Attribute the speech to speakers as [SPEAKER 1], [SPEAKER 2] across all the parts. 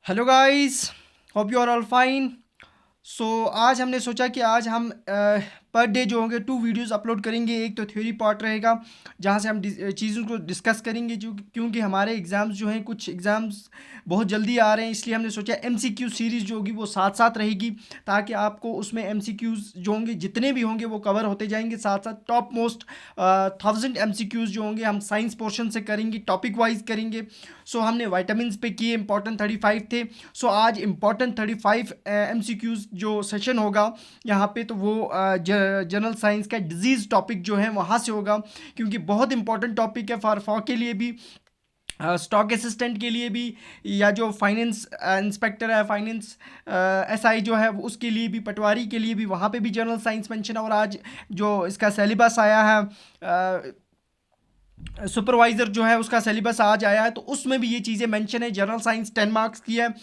[SPEAKER 1] Hello guys, hope you are all fine. So आज हमने सोचा कि आज हम पर डे जो होंगे 2 वीडियोस अपलोड करेंगे। एक तो थ्योरी पार्ट रहेगा जहाँ से हम चीज़ों को डिस्कस करेंगे, जो क्योंकि हमारे एग्ज़ाम्स जो हैं, कुछ एग्ज़ाम्स बहुत जल्दी आ रहे हैं, इसलिए हमने सोचा एमसीक्यू सीरीज़ जो होगी वो साथ साथ रहेगी, ताकि आपको उसमें एमसीक्यूज़ जो होंगे जितने भी होंगे वो कवर होते जाएंगे। साथ साथ टॉप मोस्ट 1000 एमसीक्यूज़ जो होंगे हम साइंस पोर्शन से करेंगे, टॉपिक वाइज करेंगे। सो हमने वाइटामिन पे किए, इंपॉर्टेंट 35 थे। सो आज इंपॉर्टेंट 35 एमसीक्यूज़ जो सेशन होगा यहाँ पे, तो वो जनरल साइंस का डिजीज़ टॉपिक जो है वहाँ से होगा, क्योंकि बहुत इंपॉर्टेंट टॉपिक है फॉर के लिए भी, स्टॉक असिस्टेंट के लिए भी, या जो फाइनेंस इंस्पेक्टर है, फाइनेंस एसआई जो है उसके लिए भी, पटवारी के लिए भी, वहाँ पे भी जनरल साइंस मेंशन है। और आज जो इसका सिलेबस आया है, सुपरवाइज़र जो है उसका सिलेबस आज आया है, तो उसमें भी ये चीज़ें मेंशन है। जनरल साइंस 10 मार्क्स की है,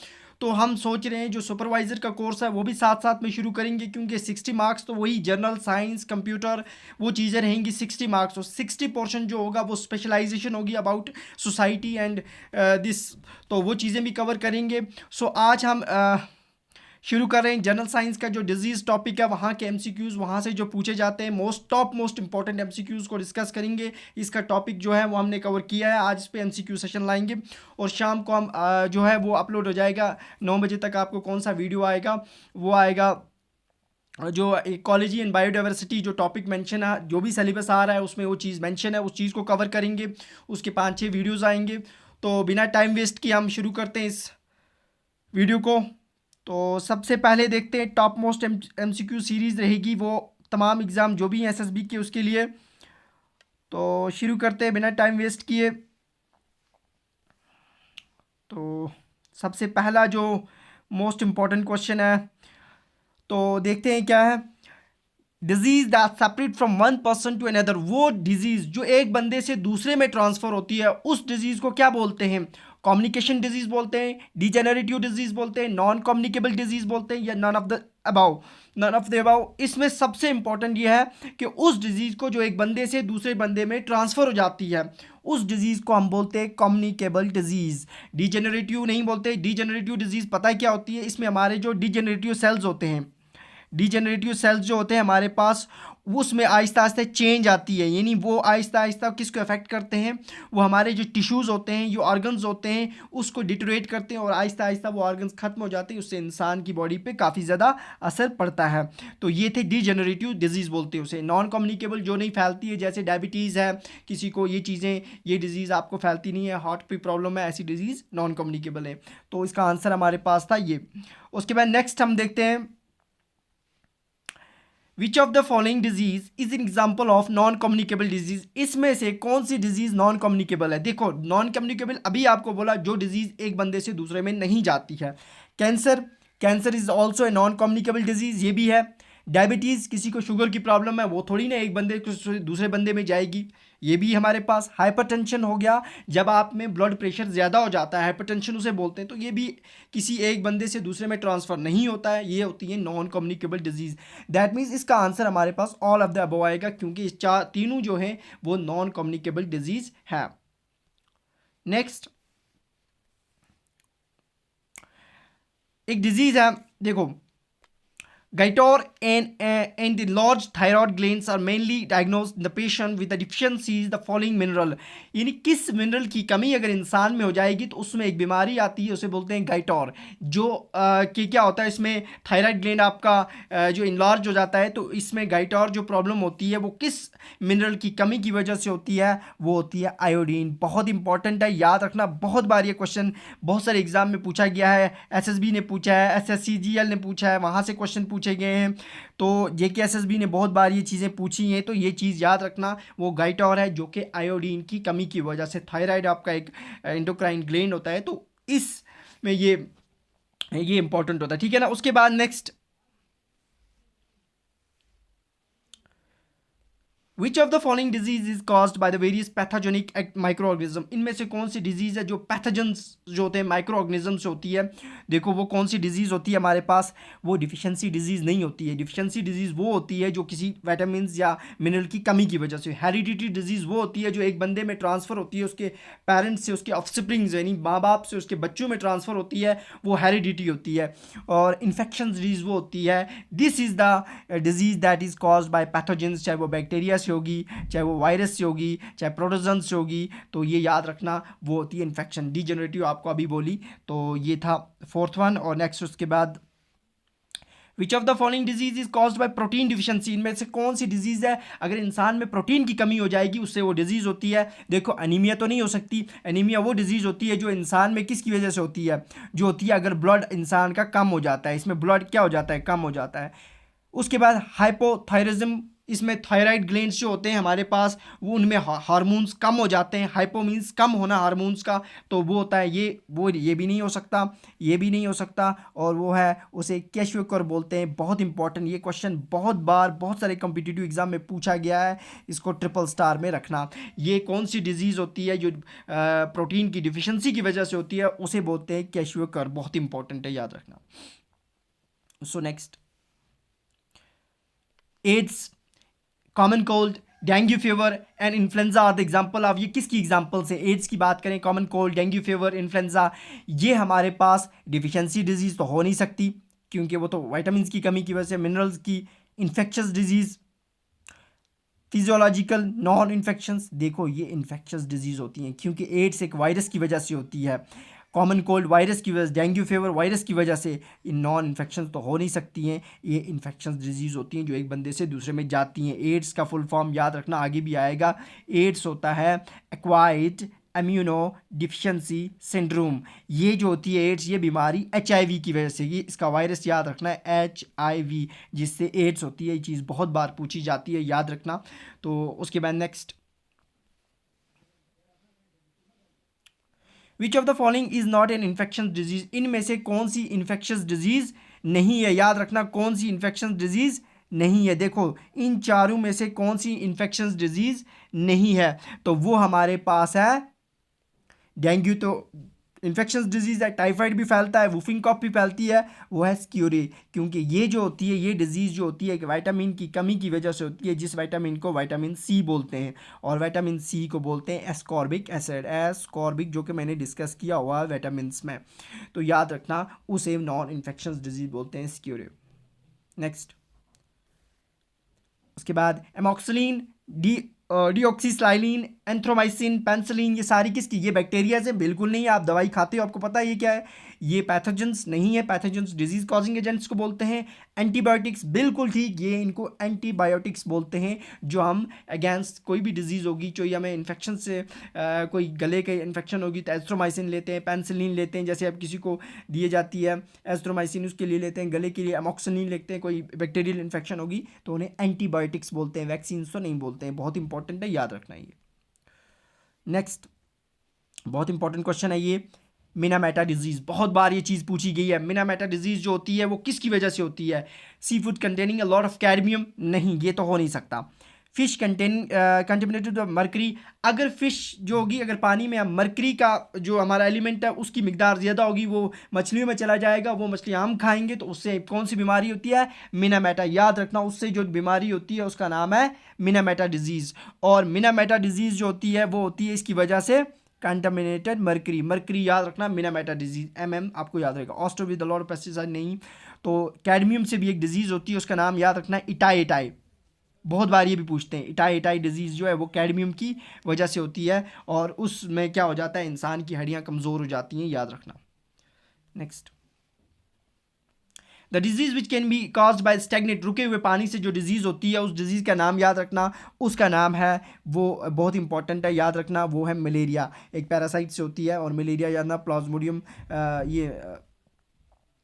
[SPEAKER 1] तो हम सोच रहे हैं जो सुपरवाइज़र का कोर्स है वो भी साथ साथ में शुरू करेंगे, क्योंकि 60 मार्क्स तो वही जनरल साइंस कंप्यूटर वो चीज़ें रहेंगी 60 मार्क्स। तो 60 पोर्शन जो होगा वो स्पेशलाइजेशन होगी अबाउट सोसाइटी एंड दिस, तो वो चीज़ें भी कवर करेंगे। सो आज हम शुरू कर रहे हैं जनरल साइंस का जो डिजीज़ टॉपिक है, वहाँ के एमसीक्यूज़ वहाँ से जो पूछे जाते हैं, मोस्ट इंपॉर्टेंट एमसीक्यूज़ को डिस्कस करेंगे। इसका टॉपिक जो है वो हमने कवर किया है, आज इस पे एमसीक्यू सेशन लाएंगे। और शाम को हम जो है वो अपलोड हो जाएगा 9 बजे तक। आपको कौन सा वीडियो आएगा, वो आएगा जो इकोलॉजी एंड बायोडाइवर्सिटी जो टॉपिक मेंशन है, जो भी सिलेबस आ रहा है उसमें वो चीज़ मेंशन है, उस चीज़ को कवर करेंगे। उसके 5-6 वीडियोज़ आएंगे। तो बिना टाइम वेस्ट किए हम शुरू करते हैं इस वीडियो को। तो सबसे पहले देखते हैं, टॉप मोस्ट एमसीक्यू सीरीज़ रहेगी वो तमाम एग्ज़ाम जो भी हैं एसएसबी के, उसके लिए। तो शुरू करते हैं बिना टाइम वेस्ट किए। तो सबसे पहला जो मोस्ट इम्पॉर्टेंट क्वेश्चन है, तो देखते हैं क्या है। Disease that separate from one person to another, वो डिजीज जो एक बंदे से दूसरे में ट्रांसफर होती है, उस डिजीज को क्या बोलते हैं? कम्युनिकेशन डिजीज बोलते हैं, डिजेनरेटिव डिजीज बोलते हैं, नॉन कम्युनिकेबल डिजीज बोलते हैं, या none of the above? None of the above. इसमें सबसे इंपॉर्टेंट यह है कि उस डिजीज को जो एक बंदे से दूसरे बंदे में ट्रांसफर हो जाती है, उस डिजीज को हम बोलते हैं कम्युनिकेबल डिजीज। डिजेनरेटिव नहीं बोलते। डिजेनरेटिव डिजीज पता है क्या होती है? इसमें हमारे जो डिजेनरेटिव सेल्स होते हैं, डिजेनरेटिव सेल्स जो होते हैं हमारे पास, उसमें आहिस्ता आहिस्ता चेंज आती है, यानी वो आहिस्ता आहिस्ता किसको अफेक्ट करते हैं? वो हमारे जो टिश्यूज़ होते हैं, जो ऑर्गन्स होते हैं, उसको डिटोरेट करते हैं, और आहिस्ता आहिस्ता वो ऑर्गन्स खत्म हो जाते हैं, उससे इंसान की बॉडी पे काफ़ी ज़्यादा असर पड़ता है। तो ये थे डिजेनरेटिव डिजीज़ बोलते हैं उसे। नॉन कम्युनिकेबल जो नहीं फैलती है, जैसे डायबिटीज़ है, किसी को ये चीज़ें, ये डिजीज़ आपको फैलती नहीं है, हार्ट की प्रॉब्लम है, ऐसी डिजीज़ नॉन कम्युनिकेबल है। तो इसका आंसर हमारे पास था ये। उसके बाद नेक्स्ट हम देखते हैं, which of the following disease is an example of non communicable disease? इसमें से कौन सी डिजीज नॉन कम्युनिकेबल है? देखो, नॉन कम्युनिकेबल अभी आपको बोला जो डिजीज एक बंदे से दूसरे में नहीं जाती है। Cancer, cancer is also a non communicable disease, ये भी है। डायबिटीज़, किसी को शुगर की प्रॉब्लम है, वो थोड़ी ना एक बंदे को दूसरे बंदे में जाएगी, ये भी हमारे पास। हाइपरटेंशन हो गया, जब आप में ब्लड प्रेशर ज़्यादा हो जाता है, हाइपरटेंशन उसे बोलते हैं, तो ये भी किसी एक बंदे से दूसरे में ट्रांसफ़र नहीं होता है, ये होती है non communicable disease. That means इसका आंसर हमारे पास ऑल ऑफ द अबव आएगा, क्योंकि इस तीनों जो हैं वो नॉन कम्युनिकेबल डिजीज़ है। नेक्स्ट, एक डिजीज़ है, देखो, Gaitor and the large thyroid glands are mainly diagnosed in the patient with the deficiencies the following mineral। यानी किस मिनरल की कमी अगर इंसान में हो जाएगी तो उसमें एक बीमारी आती है, उसे बोलते हैं गाइटोर। जो कि क्या होता है, इसमें थायराइड ग्लैंड आपका जो इनलार्ज हो जाता है, तो इसमें गाइटोर जो प्रॉब्लम होती है वो किस मिनरल की कमी की वजह से होती है? वो होती है आयोडीन। बहुत इंपॉर्टेंट है, याद रखना, बहुत बार ये क्वेश्चन बहुत सारे एग्जाम में पूछा गया है। एसएसबी ने पूछा है, एसएससीजीएल ने पूछा है, वहाँ से क्वेश्चन पूछे गए हैं। तो जेकेएसएसबी ने बहुत बार ये चीज़ें पूछी हैं, तो ये चीज़ याद रखना, वो गाइटोर है जो कि आयोडीन की कमी की वजह से। थायराइड आपका एक एंडोक्राइन ग्लैंड होता है, तो इस में ये इंपॉर्टेंट होता है, ठीक है ना। उसके बाद next, which of the following disease is caused by the various pathogenic micro organism, इनमें से कौन सी डिजीज है जो पैथोजेंस जो होते हैं माइक्रो ऑर्गेनिज्म से होती है। देखो वो कौन सी डिजीज होती है हमारे पास, वो डिफिशियंसी डिजीज नहीं होती है। डिफिशियंसी डिजीज वो होती है जो किसी विटामिन या मिनरल की कमी की वजह से। हेरिडिटी डिजीज वो होती है जो एक बंदे में ट्रांसफर होती है, उसके पेरेंट्स से उसके ऑफस्प्रिंग्स यानी माँ बाप से उसके बच्चों में ट्रांसफर होती है, वो हेरिडिटी होती है। और इन्फेक्शन डिजीज वो होती है, this is the disease that is caused by pathogens, चाहे वो बैक्टीरिया से होगी, चाहे वो वायरस से होगी, चाहे प्रोटोजन से होगी। तो ये याद रखना, वो होती है इन्फेक्शन। डीजेनरेटिव आपको अभी बोली, तो ये था फोर्थ वन। और नेक्स्ट उसके बाद which of the following disease is caused by protein deficiency, इनमें से कौन सी डिजीज है अगर इंसान में प्रोटीन की कमी हो जाएगी उससे वो डिजीज होती है। देखो अनीमिया तो नहीं हो सकती, अनीमिया वो डिजीज होती है जो इंसान में किसकी वजह से होती है, जो होती है अगर ब्लड इंसान का कम हो जाता है, इसमें ब्लड क्या हो जाता है, कम हो जाता है। उसके बाद हाइपोथायरिज्म, इसमें थायराइड ग्लैंड्स जो होते हैं हमारे पास वो उनमें हार्मोन्स कम हो जाते हैं। हाइपो मीन्स कम होना हार्मोन्स का, तो वो होता है ये भी नहीं हो सकता, ये भी नहीं हो सकता। और वो है उसे कैशियोकर बोलते हैं। बहुत इंपॉर्टेंट ये क्वेश्चन, बहुत बार बहुत सारे कम्पिटिटिव एग्जाम में पूछा गया है, इसको ट्रिपल स्टार में रखना। ये कौन सी डिजीज़ होती है जो प्रोटीन की डिफिशियंसी की वजह से होती है, उसे बोलते हैं कैशियोकर। बहुत इंपॉर्टेंट है, याद रखना। So next, AIDS, common cold, dengue fever and influenza are the example of, ये किसकी एग्जाम्पल्स है। एड्स की बात करें, common cold, dengue fever, influenza, ये हमारे पास डिफिशियंसी डिजीज़ तो हो नहीं सकती क्योंकि वो तो विटामिन की कमी की वजह से, मिनरल्स की। Infectious disease, physiological non infections, देखो ये इन्फेक्शस डिजीज़ होती हैं क्योंकि एड्स एक वायरस की वजह से होती है। कॉमन कोल्ड वायरस की वजह से, डेंगू फीवर वायरस की वजह से, इन नॉन इन्फेक्शन तो हो नहीं सकती हैं। ये इन्फेक्शन डिजीज़ होती हैं जो एक बंदे से दूसरे में जाती हैं। एड्स का फुल फॉर्म याद रखना, आगे भी आएगा। एड्स होता है एक्वायर्ड इम्यूनो डिफिशियंसी सिंड्रोम। ये जो होती है एड्स, ये बीमारी HIV की वजह से, ये इसका वायरस याद रखना है HIV, जिससे एड्स होती है। ये चीज़ बहुत बार पूछी जाती है, याद रखना। तो उसके बाद next, which of the following is not an infection disease, इनमें से कौन सी इन्फेक्शस डिजीज नहीं है, याद रखना कौन सी इन्फेक्शन डिजीज नहीं है। देखो इन चारों में से कौन सी इन्फेक्शन डिजीज नहीं है, तो वो हमारे पास है डेंगू तो इन्फेक्शन डिजीज़ है, टाइफाइड भी फैलता है, वुफिंग कॉफ भी फैलती है, वो है स्क्यूरी। क्योंकि ये जो होती है, ये डिजीज़ जो होती है कि विटामिन की कमी की वजह से होती है, जिस विटामिन को विटामिन C बोलते हैं, और विटामिन C को बोलते हैं एस्कॉर्बिक एसिड, एस्कॉर्बिक, जो कि मैंने डिस्कस किया हुआ है विटामिन्स में। तो याद रखना उसे नॉन इन्फेक्शन डिजीज़ बोलते हैं, स्क्यूरी। नेक्स्ट, उसके बाद एमॉक्सिलिन, डीऑक्सीस्लाइलिन, एंथ्रोमाइसिन, पेंसिलिन, ये सारी किसकी, ये बैक्टीरिया से बिल्कुल नहीं है। आप दवाई खाते हो, आपको पता है ये क्या है, ये पैथोजेंस नहीं है। पैथोजेंस डिजीज कॉजिंग एजेंट्स को बोलते हैं। एंटीबायोटिक्स, बिल्कुल ठीक, ये इनको एंटीबायोटिक्स बोलते हैं, जो हम अगेंस्ट कोई भी डिजीज़ होगी, चाहे हमें इन्फेक्शन से कोई गले के इन्फेक्शन होगी तो एस्ट्रोमाइसिन लेते हैं, पेंसिलिन लेते हैं, जैसे अब किसी को दिए जाती है एस्ट्रोमाइसिन, उसके लिए लेते हैं। गले के लिए एमॉक्सिलिन लेते हैं, कोई बैक्टीरियल इन्फेक्शन होगी तो उन्हें एंटीबायोटिक्स बोलते हैं, वैक्सीन तो नहीं बोलते हैं। बहुत इंपॉर्टेंट है, याद रखना ये। नेक्स्ट, बहुत इंपॉर्टेंट क्वेश्चन है ये, मिनामेटा डिजीज़, बहुत बार ये चीज़ पूछी गई है। मिनामेटा डिजीज़ जो होती है वो किसकी वजह से होती है। Seafood containing a lot of cadmium, नहीं ये तो हो नहीं सकता। फिश कंटेमिनेटेड मरकरी, अगर फिश जो होगी, अगर पानी में मरकरी का जो हमारा एलिमेंट है उसकी मिकदार ज़्यादा होगी, वो मछलियों में चला जाएगा, वो मछली हम खाएंगे तो उससे कौन सी बीमारी होती है, मिनामेटा। याद रखना उससे जो बीमारी होती है उसका नाम है मिनामेटा डिजीज़। और मिनामेटा डिजीज़ जो होती है वो होती है इसकी वजह से कंटामिनेटेड मरकरी, मरकरी याद रखना, मिनामेटा डिजीज, आपको याद रहेगा। Austro with lot of pesticide नहीं। तो कैडमियम से भी एक डिजीज़ होती है, उसका नाम याद रखना इटाई इटाई, बहुत बार ये भी पूछते हैं। इटाई इटाई डिजीज़ जो है वो कैडमियम की वजह से होती है, और उसमें क्या हो जाता है, इंसान की हड्डियाँ कमज़ोर हो जाती हैं, याद रखना। Next, the disease which can be caused by stagnate, रुके हुए पानी से जो डिजीज़ होती है, उस डिजीज़ का नाम याद रखना, उसका नाम है, वो बहुत इंपॉर्टेंट है, याद रखना, वो है मलेरिया। एक पैरासाइट से होती है, और मलेरिया याद रखना प्लाज्मोडियम ये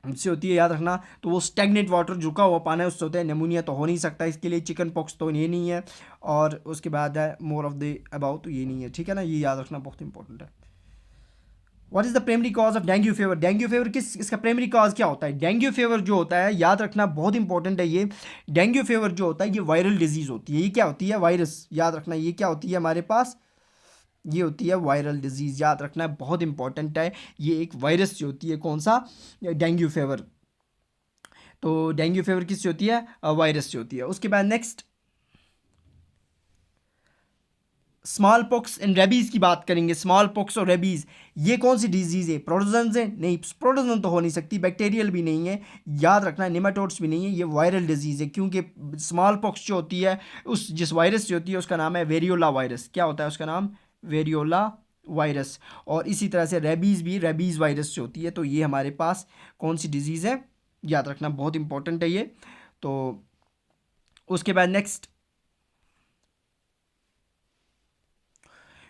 [SPEAKER 1] से होती है, याद रखना। तो वो स्टैग्नेट वाटर, रुका हुआ पानी उससे होता है। निमोनिया तो हो नहीं सकता इसके लिए, चिकन पॉक्स तो ये नहीं है, और उसके बाद है मोर ऑफ द अबाउट, तो ये नहीं है, ठीक है ना, ये याद रखना बहुत इंपॉर्टेंट है। What is the primary cause of dengue fever? Dengue fever इसका प्राइमरी कॉज क्या होता है? डेंगू फीवर जो होता है, याद रखना बहुत इंपॉर्टेंट है ये, डेंगू फीवर जो होता है ये वायरल डिजीज होती है। ये क्या होती है? वायरस। याद रखना ये क्या होती है हमारे पास? ये होती है वायरल डिजीज। याद रखना है, बहुत इंपॉर्टेंट है। ये एक वायरस से होती है। कौन सा? Dengue fever. तो डेंगू फीवर किससे होती है? वायरस से होती है। उसके बाद next small pox and rabies की बात करेंगे। स्मॉल पॉक्स और रेबीज़ ये कौन सी डिजीज़ है? प्रोटोजन है? नहीं, प्रोटोजन तो हो नहीं सकती। बैक्टीरियल भी नहीं है। याद रखना है, नेमाटोड्स भी नहीं है। ये वायरल डिजीज़ है, क्योंकि स्मॉल पॉक्स जो होती है उस जिस वायरस से होती है उसका नाम है वेरियोला वायरस। क्या होता है उसका नाम? Variola virus. और इसी तरह से रेबीज़ भी रेबीज़ वायरस से होती है। तो ये हमारे पास कौन सी डिजीज़ है? याद रखना, बहुत इंपॉर्टेंट है ये। तो उसके बाद next,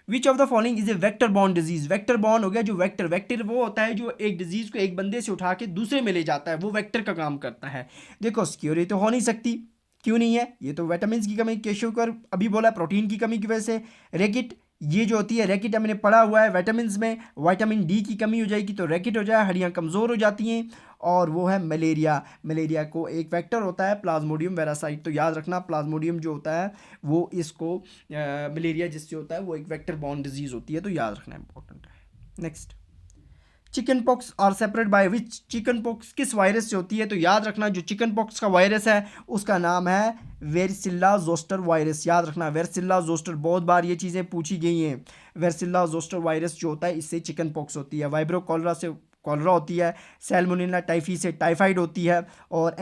[SPEAKER 1] which of the following is a vector borne disease? Vector borne हो गया जो वेक्टर, वेक्टर वो होता है जो एक डिजीज को एक बंदे से उठा के दूसरे में ले जाता है, वो वेक्टर का काम करता है। देखो स्क्योरी तो हो नहीं सकती, क्यों नहीं है? ये तो विटामिन की कमी, केशवकर अभी बोला प्रोटीन की कमी की वजह से। रैकेट ये जो होती है, रैकेट हमने पढ़ा हुआ है विटामिन में, विटामिन डी की कमी हो जाएगी तो रैकेट हो जाए, हड्डियाँ कमज़ोर हो जाती हैं। और वो है मलेरिया। मलेरिया को एक वेक्टर होता है प्लाज्मोडियम वेरासाइट। तो याद रखना प्लाज्मोडियम जो होता है वो इसको मलेरिया जिससे होता है वो एक वेक्टर बॉर्न डिजीज होती है। तो याद रखना इंपॉर्टेंट है। Next, chickenpox are separate by which? Chickenpox किस वायरस से होती है? तो याद रखना जो चिकन पॉक्स का वायरस है उसका नाम है वेरिसिल्ला जोस्टर वायरस। याद रखना वेरिसिल्ला जोस्टर, बहुत बार ये चीज़ें पूछी गई हैं। वेरिसिल्ला जोस्टर वायरस जो होता है इससे चिकन पॉक्स होती है। वाइब्रो कॉलरा से कॉलरा होती है। सैल्मोनेला टाइफी से टाइफाइड होती है। और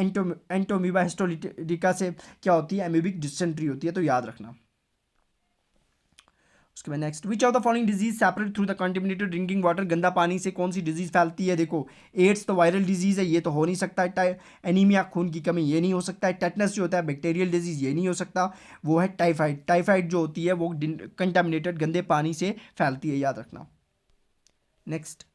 [SPEAKER 1] एंटोमीबा हिस्टोलिटिका से क्या होती है? एमीबिक डिसेंट्री होती है। तो याद रखना। उसके बाद next, which of the following disease separate through the contaminated drinking water? गंदा पानी से कौन सी डिजीज फैलती है? देखो एड्स तो वायरल डिजीज है, ये तो हो नहीं सकता है। एनीमिया खून की कमी, ये नहीं हो सकता है। टेटनस जो होता है बैक्टीरियल डिजीज, ये नहीं हो सकता। वो है टाइफाइड। टाइफाइड जो होती है वो कंटेमिनेटेड गंदे पानी से फैलती है। याद रखना। Next,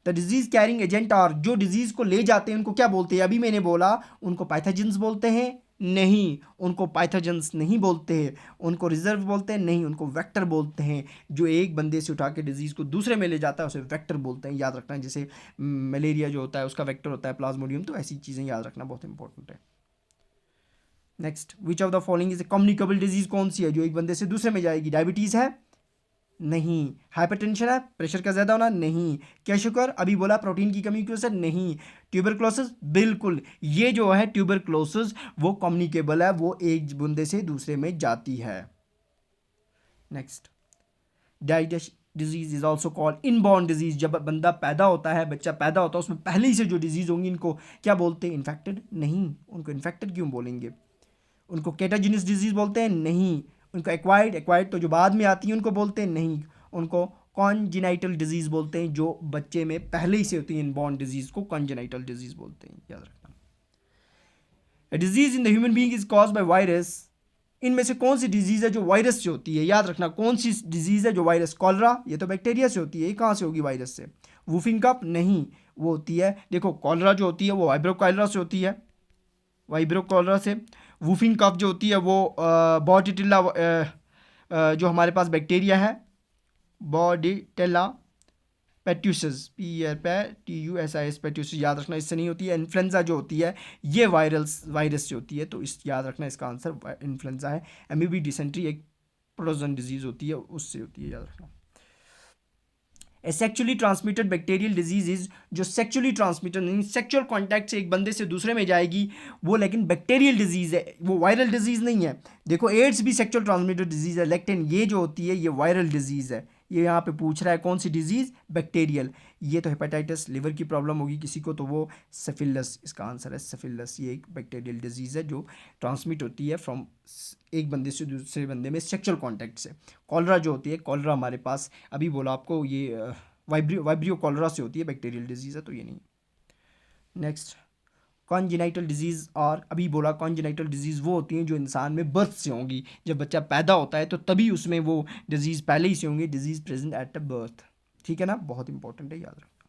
[SPEAKER 1] the disease carrying agent are, जो डिजीज को ले जाते हैं उनको क्या बोलते हैं? अभी मैंने बोला उनको पैथोजेंस बोलते हैं। नहीं, उनको पैथोजेंस नहीं बोलते हैं। उनको रिजर्व बोलते हैं। नहीं, उनको वेक्टर बोलते हैं। जो एक बंदे से उठा के डिजीज को दूसरे में ले जाता है उसे वेक्टर बोलते हैं। याद रखना, जैसे मलेरिया जो होता है उसका वेक्टर होता है प्लाज्मोडियम। तो ऐसी चीज़ें याद रखना बहुत इंपॉर्टेंट है। Next, which of the following is a communicable disease? कौन सी है जो एक बंदे से दूसरे में जाएगी? डायबिटीज़ है? नहीं। हाइपरटेंशन है, प्रेशर का ज़्यादा होना? नहीं। क्या शुगर अभी बोला प्रोटीन की कमी की वजह से? नहीं। ट्यूबरक्लोसिस? बिल्कुल। ये जो है ट्यूबरक्लोसिस वो कम्युनिकेबल है, वो एक बंदे से दूसरे में जाती है। Next, digest disease is also called inborn disease. जब बंदा पैदा होता है, बच्चा पैदा होता है, उसमें पहले ही से जो डिजीज होंगी इनको क्या बोलते हैं? इन्फेक्टेड? नहीं। उनको इन्फेक्टेड क्यों बोलेंगे? उनको कैटाजिनस डिजीज बोलते हैं? नहीं। उनको एक्वायर्ड, एक्वायर्ड तो जो बाद में आती है उनको बोलते हैं? नहीं। उनको कॉन्जेनाइटल डिजीज बोलते हैं, जो बच्चे में पहले ही से होती है। इनबॉर्न डिजीज को कॉन्जेनाइटल डिजीज बोलते हैं। याद रखना। Disease in the human being is cause by virus. इनमें से कौन सी डिजीज है जो वायरस से होती है? याद रखना, कौन सी डिजीज है जो वायरस? कॉलरा, ये तो बैक्टीरिया से होती है, ये कहाँ से होगी? वायरस से। वुफिंग कप? नहीं, वो होती है, देखो कॉलरा जो होती है वो वाइब्रो कॉलरा से होती है, वाइब्रो कॉलरा से। वुफिंग कफ जो होती है वो बॉटिटिला जो हमारे पास बैक्टीरिया है, बॉडिटेला पेट्यूसिस, PERTUSIS पेट्यूसिस। याद रखना, इससे नहीं होती है। इन्फ्लुएंजा जो होती है ये वायरस से होती है। तो इस याद रखना इसका आंसर इन्फ्लुएंजा है। एमीबी डिसेंट्री एक प्रोटोजन डिजीज होती है, उससे होती है। याद रखना। A sexually transmitted bacterial disease is, जो सेक्चुअली ट्रांसमिटेड नहीं, सेक्चुअल कॉन्टैक्ट से एक बंदे से दूसरे में जाएगी वो, लेकिन बैक्टीरियल डिजीज है, वो वायरल डिजीज नहीं है। देखो एड्स भी सेक्चुअल ट्रांसमिटेड डिजीज है, लेकिन ये जो होती है ये वायरल डिजीज है। ये यहाँ पे पूछ रहा है कौन सी डिजीज? बैक्टीरियल। ये तो हेपेटाइटिस, लिवर की प्रॉब्लम होगी किसी को तो वो सिफिलिस, इसका आंसर है सिफिलिस। ये एक बैक्टीरियल डिजीज है जो ट्रांसमिट होती है फ्रॉम एक बंदे से दूसरे बंदे में सेक्चुअल कॉन्टैक्ट से। कॉलरा जो होती है, कॉलरा हमारे पास अभी बोला आपको ये वाइब्रियो कॉलरा से होती है, बैक्टीरियल डिजीज है, तो ये नहीं। नेक्स्ट, कॉन्जेनाइटल डिजीज़, और अभी बोला कॉन्जेनाइटल डिजीज़ वो होती हैं जो इंसान में बर्थ से होंगी। जब बच्चा पैदा होता है तो तभी उसमें वो डिजीज़ पहले ही से होंगी, disease present at a birth. ठीक है ना, बहुत इंपॉर्टेंट है, याद रखना।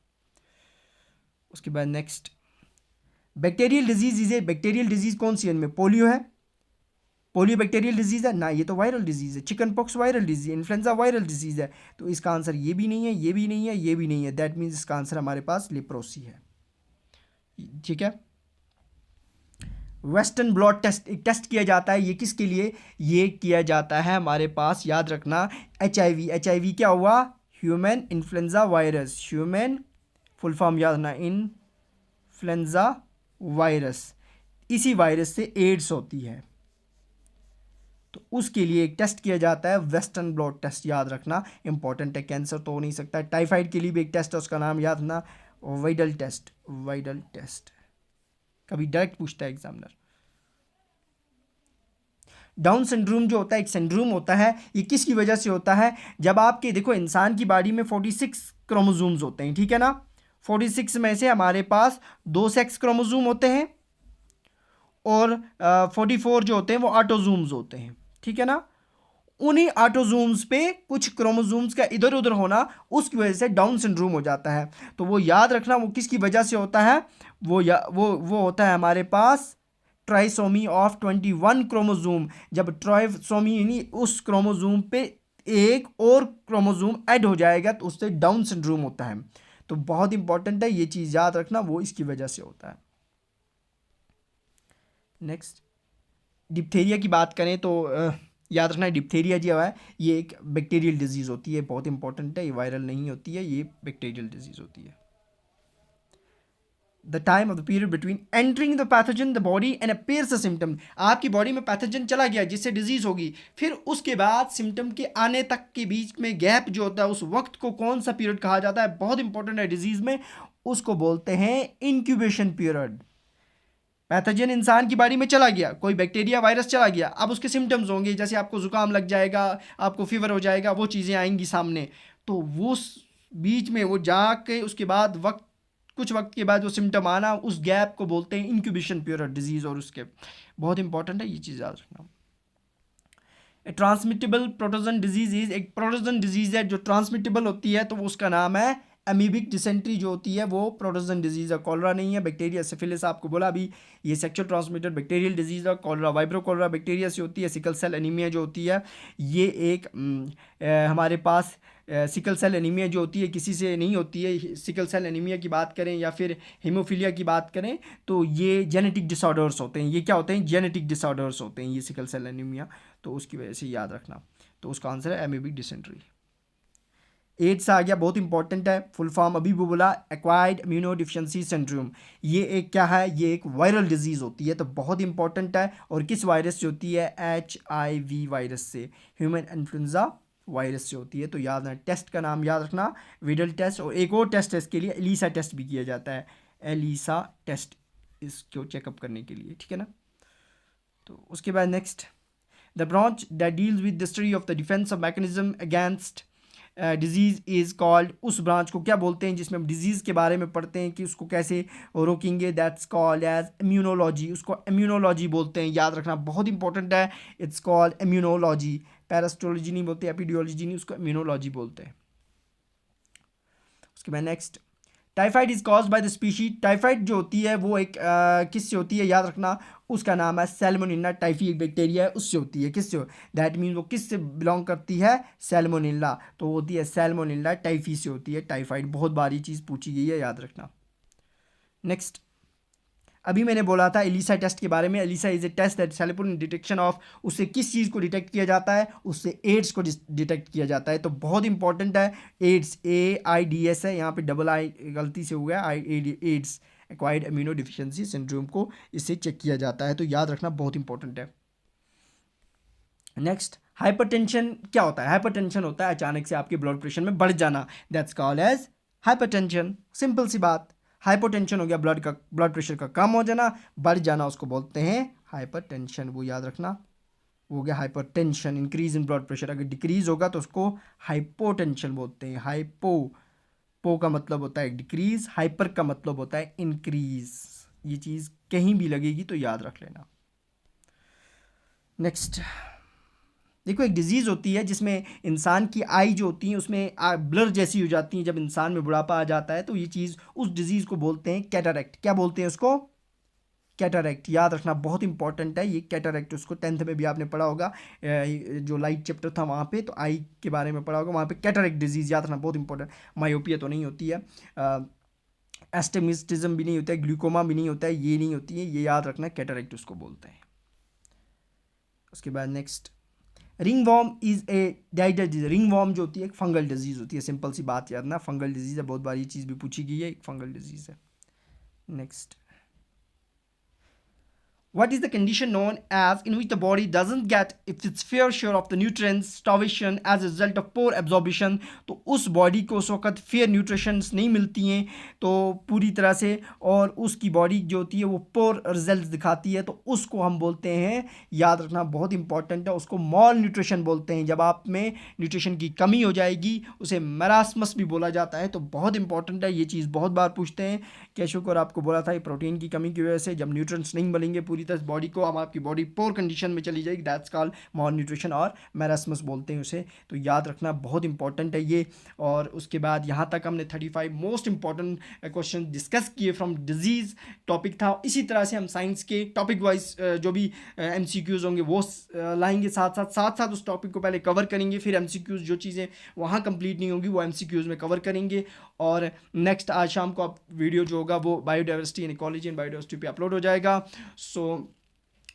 [SPEAKER 1] उसके बाद next, bacterial disease is a, bacterial disease कौन सी है? इनमें पोलियो है? पोलियो बैक्टीरियल डिजीज़ है ना, ये तो वायरल डिजीज़ है। चिकन पॉक्स वायरल डिजीज़ है, इन्फ्लुएंजा वायरल डिजीज़ है। तो इसका आंसर ये भी नहीं है, ये भी नहीं है, ये भी नहीं है। दैट मीन्स इसका आंसर हमारे पास लेप्रोसी है। ठीक है। वेस्टर्न ब्लॉट टेस्ट एक टेस्ट किया जाता है, ये किसके लिए? ये किया जाता है हमारे पास, याद रखना, HIV। HIV क्या हुआ? Human influenza virus. Human full form याद रखना, इन्फ्लुएंजा वायरस। इसी वायरस से एड्स होती है, तो उसके लिए एक टेस्ट किया जाता है, वेस्टर्न ब्लॉट टेस्ट। याद रखना, इंपॉर्टेंट है, कैंसर तो हो नहीं सकता। टाइफाइड के लिए भी एक टेस्ट है, उसका नाम याद रखना, वाइडल टेस्ट। वाइडल टेस्ट कभी डायरेक्ट पूछता है एग्जामिनर। डाउन सिंड्रोम जो होता है एक सिंड्रोम होता है, ये किसकी वजह से होता है? जब आपके देखो इंसान की बॉडी में 46 क्रोमोसोम्स होते हैं, ठीक है ना। 46 में से हमारे पास 2 सेक्स क्रोमोसोम होते हैं और 44 जो होते हैं वो ऑटोजोम्स होते हैं, ठीक है ना। उन्हीं ऑटोजोम्स पे कुछ क्रोमोसोम्स का इधर उधर होना, उसकी वजह से डाउन सिंड्रोम हो जाता है। तो वो याद रखना, वो किसकी वजह से होता है? वो होता है हमारे पास ट्राइसोमी ऑफ 21 क्रोमोसोम। जब ट्राइसोमी यानी उस क्रोमोसोम पे एक और क्रोमोसोम ऐड हो जाएगा तो उससे डाउन सिंड्रोम होता है। तो बहुत इंपॉर्टेंट है, ये चीज़ याद रखना, वो इसकी वजह से होता है। नेक्स्ट, डिप्थेरिया की बात करें तो याद रखना, डिप्थेरिया जो है ये एक बैक्टीरियल डिजीज़ होती है, बहुत इंपॉर्टेंट है, ये वायरल नहीं होती है, ये बैक्टीरियल डिजीज़ होती है। The time of the period between entering the pathogen the body and appears the symptom. आपकी बॉडी में पैथोजन चला गया जिससे डिजीज होगी, फिर उसके बाद सिम्टम के आने तक के बीच में गैप जो होता है, उस वक्त को कौन सा पीरियड कहा जाता है? बहुत इंपॉर्टेंट है डिजीज में, उसको बोलते हैं इंक्यूबेशन पीरियड। पैथोजन इंसान की बॉडी में चला गया, कोई बैक्टीरिया वायरस चला गया, अब उसके सिम्टम्स होंगे, जैसे आपको जुकाम लग जाएगा, आपको फीवर हो जाएगा, वो चीज़ें आएंगी सामने। तो वो बीच में वो जाके उसके बाद कुछ वक्त के बाद वो सिम्टम आना, उस गैप को बोलते हैं इंक्यूबेशन पीरियड डिजीज़। और उसके बहुत इंपॉर्टेंट है, ये चीज़ याद रखना। ट्रांसमिटेबल प्रोटोजन डिजीज इज एक प्रोटोजन डिजीज़ है जो ट्रांसमिटेबल होती है, तो वो उसका नाम है अमीबिक डिसेंट्री जो होती है, वो प्रोटोजन डिजीज़ है। कॉलरा नहीं है, बैक्टीरिया सिफिलिस आपको बोला अभी, ये सेक्सुअल ट्रांसमिटेड बैक्टीरियल डिजीज़ है। कॉलरा वाइब्रो कॉलरा बैक्टीरिया से होती है। सिकल सेल एनीमिया जो होती है, ये एक हमारे पास सिकल सेल एनीमिया जो होती है किसी से नहीं होती है। सिकल सेल एनीमिया की बात करें या फिर हीमोफीलिया की बात करें तो ये जेनेटिक डिसऑर्डर्स होते हैं। ये क्या होते हैं? जेनेटिक डिसऑर्डर्स होते हैं ये सिकल सेल एनीमिया, तो उसकी वजह से याद रखना। तो उसका आंसर है एमीबिक डिसेंट्री। एड्स आ गया, बहुत इंपॉर्टेंट है, फुल फॉर्म अभी भी बोला, एक्वायर्ड इम्यूनो डिफिशिएंसी सिंड्रोम। ये एक क्या है? ये एक वायरल डिजीज़ होती है, तो बहुत इंपॉर्टेंट है। और किस वायरस से होती है? HIV वायरस से, ह्यूमन इन्फ्लुएंजा वायरस से होती है। तो याद रखना, टेस्ट का नाम याद रखना, विडल टेस्ट। और एक और टेस्ट है इसके लिए, एलिसा टेस्ट भी किया जाता है, एलिसा टेस्ट, इसको चेकअप करने के लिए, ठीक है ना। तो उसके बाद next, the branch that deals with the study of the defence of mechanism against disease is called, उस ब्रांच को क्या बोलते हैं जिसमें हम डिजीज़ के बारे में पढ़ते हैं कि उसको कैसे रोकेंगे? दैट्स कॉल्ड एज इम्यूनोलॉजी, उसको इम्यूनोलॉजी बोलते हैं। याद रखना, बहुत इंपॉर्टेंट है, इट्स कॉल्ड इम्यूनोलॉजी। पैरास्टोलॉजी नहीं बोलते, एपिडियोलॉजी नहीं, उसको इम्यूनोलॉजी बोलते हैं। उसके बाद next, typhoid is caused by the species. Typhoid जो होती है वो एक किससे होती है? याद रखना, उसका नाम है सैल्मोनेला टाइफी, एक बैक्टीरिया है, उससे होती है। किससे? दैट मीन वो किससे बिलोंग करती है? सैल्मोनेला, तो होती है सैल्मोनेला टाइफी से होती है टाइफाइड। बहुत बारी चीज़ पूछी गई है, याद रखना। नेक्स्ट, अभी मैंने बोला था एलिसा टेस्ट के बारे में। ELISA is a test that help in detection of, उससे किस चीज़ को डिटेक्ट किया जाता है? उससे एड्स को डिटेक्ट किया जाता है। तो बहुत इंपॉर्टेंट है, एड्स, AIDS है, यहाँ पे डबल आई गलती से हो गया, AIDS, acquired immunodeficiency syndrome को इससे चेक किया जाता है। तो याद रखना, बहुत इंपॉर्टेंट है। नेक्स्ट, हाइपरटेंशन क्या होता है? हाइपरटेंशन होता है अचानक से आपके ब्लड प्रेशर में बढ़ जाना, that's called as hypertension. Simple सी बात, हाइपोटेंशन हो गया ब्लड प्रेशर का कम हो जाना, बढ़ जाना, उसको बोलते हैं हाइपरटेंशन। वो याद रखना, वो हो गया hypertension, increase in blood pressure. अगर डिक्रीज होगा तो उसको हाइपोटेंशन बोलते हैं। पो का मतलब होता है डिक्रीज, हाइपर का मतलब होता है इंक्रीज। ये चीज़ कहीं भी लगेगी तो याद रख लेना। नेक्स्ट, देखो, एक डिजीज़ होती है जिसमें इंसान की आई जो होती है उसमें ब्लर जैसी हो जाती है। जब इंसान में बुढ़ापा आ जाता है तो ये चीज़, उस डिजीज़ को बोलते हैं कैटरैक्ट। क्या बोलते हैं उसको? कैटरैक्ट, याद रखना बहुत इंपॉर्टेंट है ये कैटरैक्ट। उसको 10th में भी आपने पढ़ा होगा, जो लाइट चैप्टर था वहाँ पे, तो आई के बारे में पढ़ा होगा, वहाँ पे कैटरैक्ट डिजीज़ याद रखना बहुत इंपॉर्टेंट। मायोपिया तो नहीं होती है, एस्टिमिस्टिज्म भी नहीं होता है, ग्लूकोमा भी नहीं होता है, ये नहीं होती है, ये याद रखना कैटरैक्ट उसको बोलते हैं। उसके बाद next, ringworm is a dire disease. Ringworm जो होती है एक फंगल डिजीज़ होती है, सिंपल सी बात याद ना, फंगल डिजीज़ है, बहुत बार ये चीज़ भी पूछी गई है, एक फंगल डिजीज़ है। Next, what is the condition known as in which the body doesn't get its fair share of the nutrients, starvation as a result of poor absorption। तो उस बॉडी को उस वक्त फेयर न्यूट्रिशंस नहीं मिलती हैं तो पूरी तरह से, और उसकी बॉडी जो होती है वो पोर रिजल्ट दिखाती है, तो उसको हम बोलते हैं, याद रखना बहुत इंपॉर्टेंट है, उसको मॉल न्यूट्रिशन बोलते हैं। जब आप में न्यूट्रिशन की कमी हो जाएगी उसे मैरास्मस भी बोला जाता है। तो बहुत इंपॉर्टेंट है, ये चीज़ बहुत बार पूछते हैं। कैशो को आपको बोला था, ये प्रोटीन की कमी की वजह से जब न्यूट्रिएंट्स नहीं मिलेंगे पूरी तरह बॉडी को, अब आपकी बॉडी पोर कंडीशन में चली जाएगी, दैट्स कॉल्ड मॉल न्यूट्रिशन, और मैरास्मस बोलते हैं उसे। तो याद रखना बहुत इंपॉर्टेंट है ये। और उसके बाद यहाँ तक हमने 35 मोस्ट इंपॉर्टेंट क्वेश्चन डिस्कस किए फ्रॉम डिजीज़ टॉपिक था। इसी तरह से हम साइंस के टॉपिक वाइज जो भी MCQs होंगे वो लाएंगे, साथ साथ उस टॉपिक को पहले कवर करेंगे, फिर MCQs जो चीज़ें वहाँ कंप्लीट नहीं होंगी वो MCQs में कवर करेंगे। और नेक्स्ट आज शाम को आप वीडियो जो होगा वो biodiversity and ecology and biodiversity पे अपलोड हो जाएगा। सो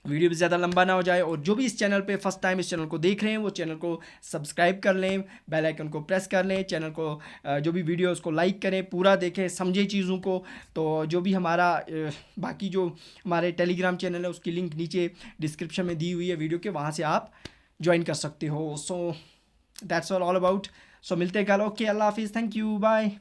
[SPEAKER 1] वीडियो भी ज़्यादा लंबा ना हो जाए, और जो भी इस चैनल पे फर्स्ट टाइम इस चैनल को देख रहे हैं वो चैनल को सब्सक्राइब कर लें, बेल आइकन को प्रेस कर लें, चैनल को जो भी वीडियो उसको लाइक करें, पूरा देखें, समझें चीज़ों को। तो जो भी हमारा बाकी जो हमारे टेलीग्राम चैनल है उसकी लिंक नीचे डिस्क्रिप्शन में दी हुई है वीडियो के, वहाँ से आप ज्वाइन कर सकते हो। So that's all about. So मिलते हैं कल। ओके, अल्लाह हाफिज़, थैंक यू, बाय।